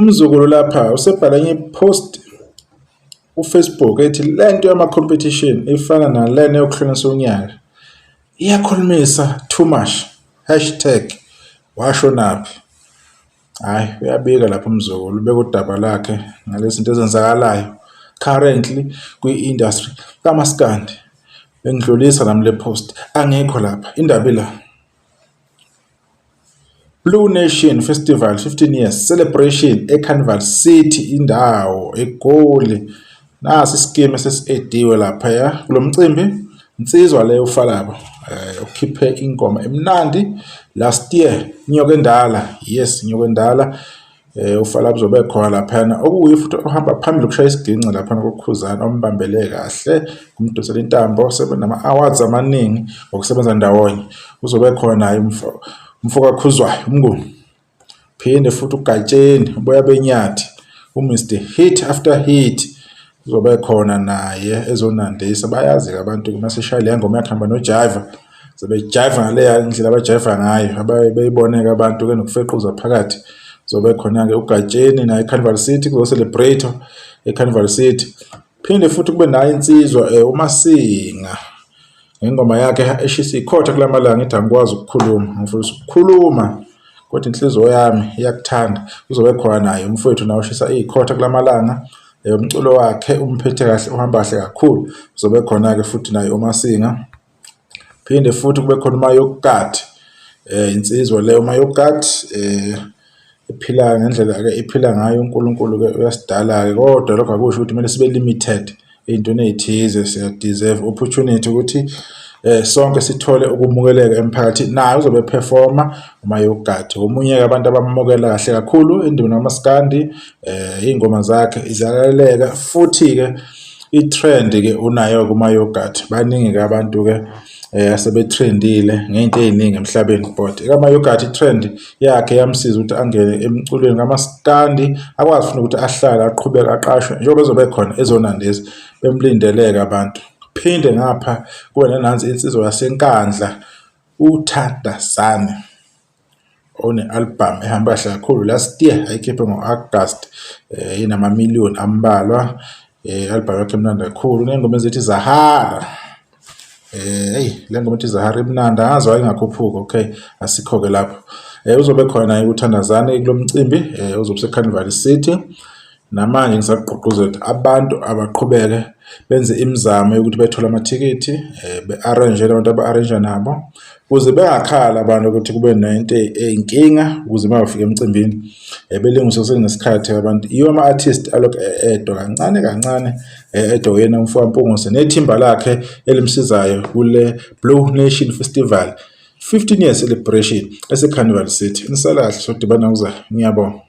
umzukulu lapha usebhala enye ipost uFacebook ethi lento yama-competition ifana nalena yokuhlonisa unyaka iyakhulumisa too much #washonaphi. Hhayi, uyabika lapho umzukulu ubeka udaba lakhe ngalezi zinto ezenzakalayo currently kwi-industry kaMaskandi. Bengidlulisa nami le post angekho lapha indaba ila. Blue Nation Festival 15 years celebration eCarnival City indawo eGoli. Nasi iskeme sesi-ediwe lapha ya kulo mcimbi insizwa leyo uFalabo ukhiphe ingoma emnandi last year Nyoka Endala. Yes, Nyoka Endala uFalabo uzobe khona lapha okuyi futhi ohamba phambili ukushaya isiginci lapha kokukhuzana ombambele kahle kumdosela intambo sebenama awards amaningi okusebenza ndawonye uzobe khona naye umfoka khuzwayo umnguni. Phinde futhi uGatsheni uboya benyathi uMr Hit After Hit uzobe khona naye ezonandisa. Bayazi abantu maseshaya le ngoma yakhamba noJiva sebejiva ngale ndlela abajiva ngayo abayiboneka abantu ke nokufequza phakathi. Uzobe khona ke uGatsheni naye eCarnival City kuzo celebrate eCarnival City. Phinde futhi kube naye insizwa uMasinga ngengoma yakhe eshisa ikhotha kulamalanga ethi angikwazi ukukhuluma ngifuna ukukhuluma kodwa inhliziyo yami iyakuthanda. Uzobe khona naye umfowethu nawe ushisa ikhotha kulamalanga umculo wakhe umphethe kahle uhamba kahle kakhulu. Uzobe khona ke futhi naye uMasinga. Phinde futhi kube khona uMayokat insizwa leyo uMayokat iphila ngendlela ke iphila ngayo uNkulunkulu ke uyasidala ke kodwa lokho akusho ukuthi kumele sibe limited ey'ntweni ey'thize. Siya deserve opportunity ukuthi sonke sithole ukumukeleka emphakathini. Naye uzobe performa uMayokat omunye ke abantu abamukela kahle kakhulu endimeni kaMaskandi. Iy'ngoma zakhe izalaleleka futhi ke i-trend ke unayo kuMayokat. Baningi ke abantu ke asebetrendile ngey'nto ey'ningi emhlabeni but kaMayokat i-trend yakhe yamsiza ukuthi angene emculweni kaMaskandi akwazi futhi ukuthi ahlale aqhubeke aqashwe njengoba ezobe khona ezonandisa bemlindeleke abantu. Phinde ngapha kube nansi insizwa yaseNkandla uThandazane one-album ehamba kahle kakhulu last year ayikhiphe ngo-August inama-million ambalwa. I-album yakhe emnandi kakhulu nengoma ezithi Zahara. Le ngoma ethi Zahara imnandi angazi wayengakhuphuka. Okay, asikho-ke lapho. Uzobe khona uThandazane kulo mcimbi uzobe seCarnival City. Namanje ngisagqugquzela abantu abaqhubeke benze imizamo yokuthi bethole amathikithi be-arrange abantu aba-arrange nabo ukuze bengakhala abantu ukuthi kube nento ey'nkinga ukuze bafike emcimbini belungise kusenesikhathi abantu. Yiwo ama-artist alokhu edwa kancane kancane edwa yena umfowabo Mpungose nethimba lakhe elimsizayo kule Blue Nation Festival 15 years celebration eseCarnival City. Nisala kahle sodibana kuzayo. Ngiyabonga.